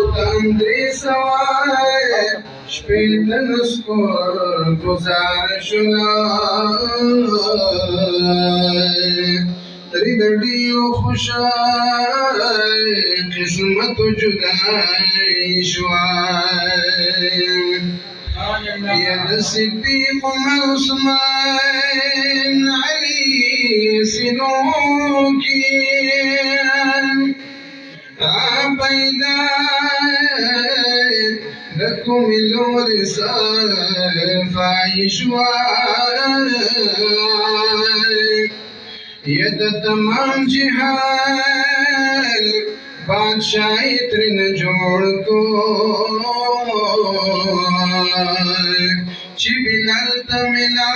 उतंद्री सवाए शपेतन उसको गुजारशुना त्रिदड़ियों खुशाए किस्मत जुदाई शुआए यद सिद्दीक़ उमर उस्मान अली सिरों की पैदा रखो मिलो यद तमाम जिहान बादशाही त्रिन जोड़ को चिबिलल तमिला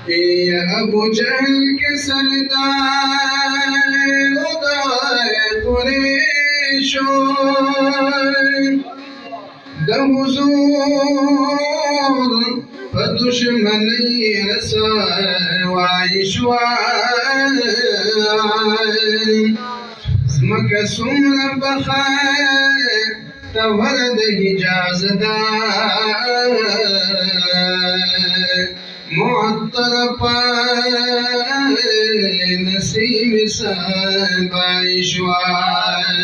ये अबू जहल के सरदार उदय कुरैशो दहुजूर दुश्मनी रसवाई मकसूम बखैर तवरद हिजाजदार मुअत्तर नसीम बाइशवार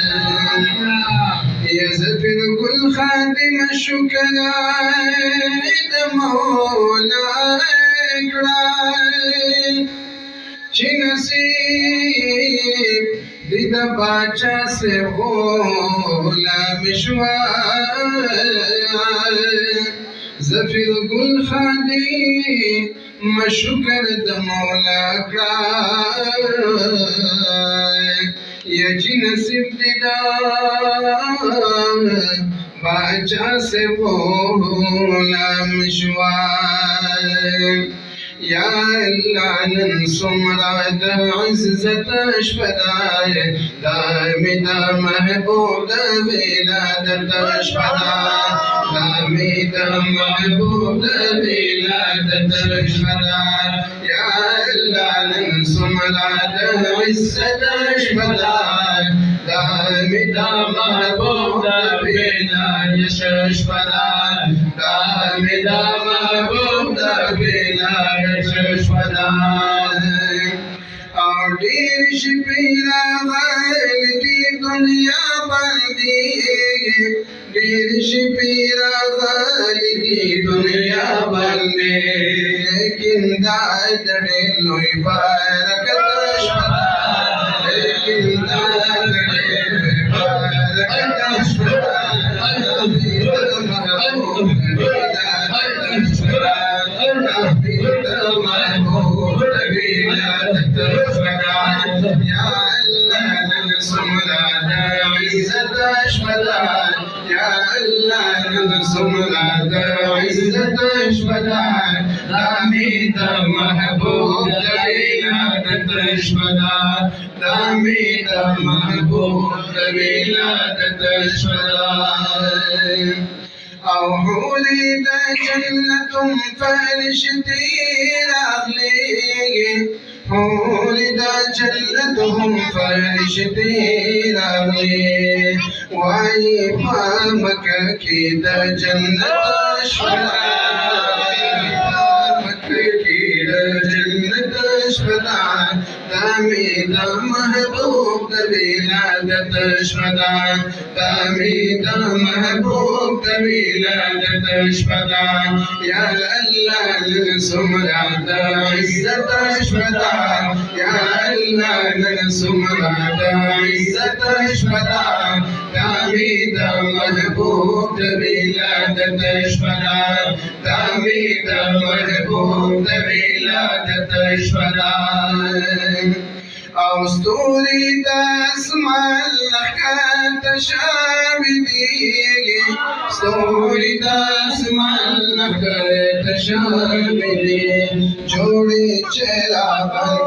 यज़फिर कुल खादिम शुकराद मौला नसीब दिद बाचा से भोला मिशवार ज़फिर गुल खादी मशुकर द मौला का यची नसीब दिदा बाचा से भोला मिशवार या अल्लाह नंसुमराद इज़्ज़त अशफदाय दामिदा महबूब विलादत अशफदाय दामिदा महबूब विलादत अशफदाय या अल्लाह नंसुमराद इज़्ज़त अशफदाय दामिदा महबूब विलादत अशफदाय दामिदा महबूब और ढेर शिपीरा गैल की दुनिया बंदी ढेर शिपीरा गैल की दुनिया बंदी लेकिन दादड़े लोई बरकत लेकिन दादड़े जन्नतुम फरिश्ते रागले होलिदा जन्नतुम फरिश्ते रागले वाई पामक की द जन्नत शफदाय दामिद महबूब विलादत शफदाय दामिद महबूब विलादत शफदाय या अल्लाह सुमराद इज़्ज़त शफदाय या अल्लाह सुमराद इज़्ज़त शफदाय दामिद महबूब विलादत शफदाय दामिद महबूब विलादत शफदाय أسطوري تسمع لك تشابدي أسطوري تسمع لك تشابدي جوڑی چلا بن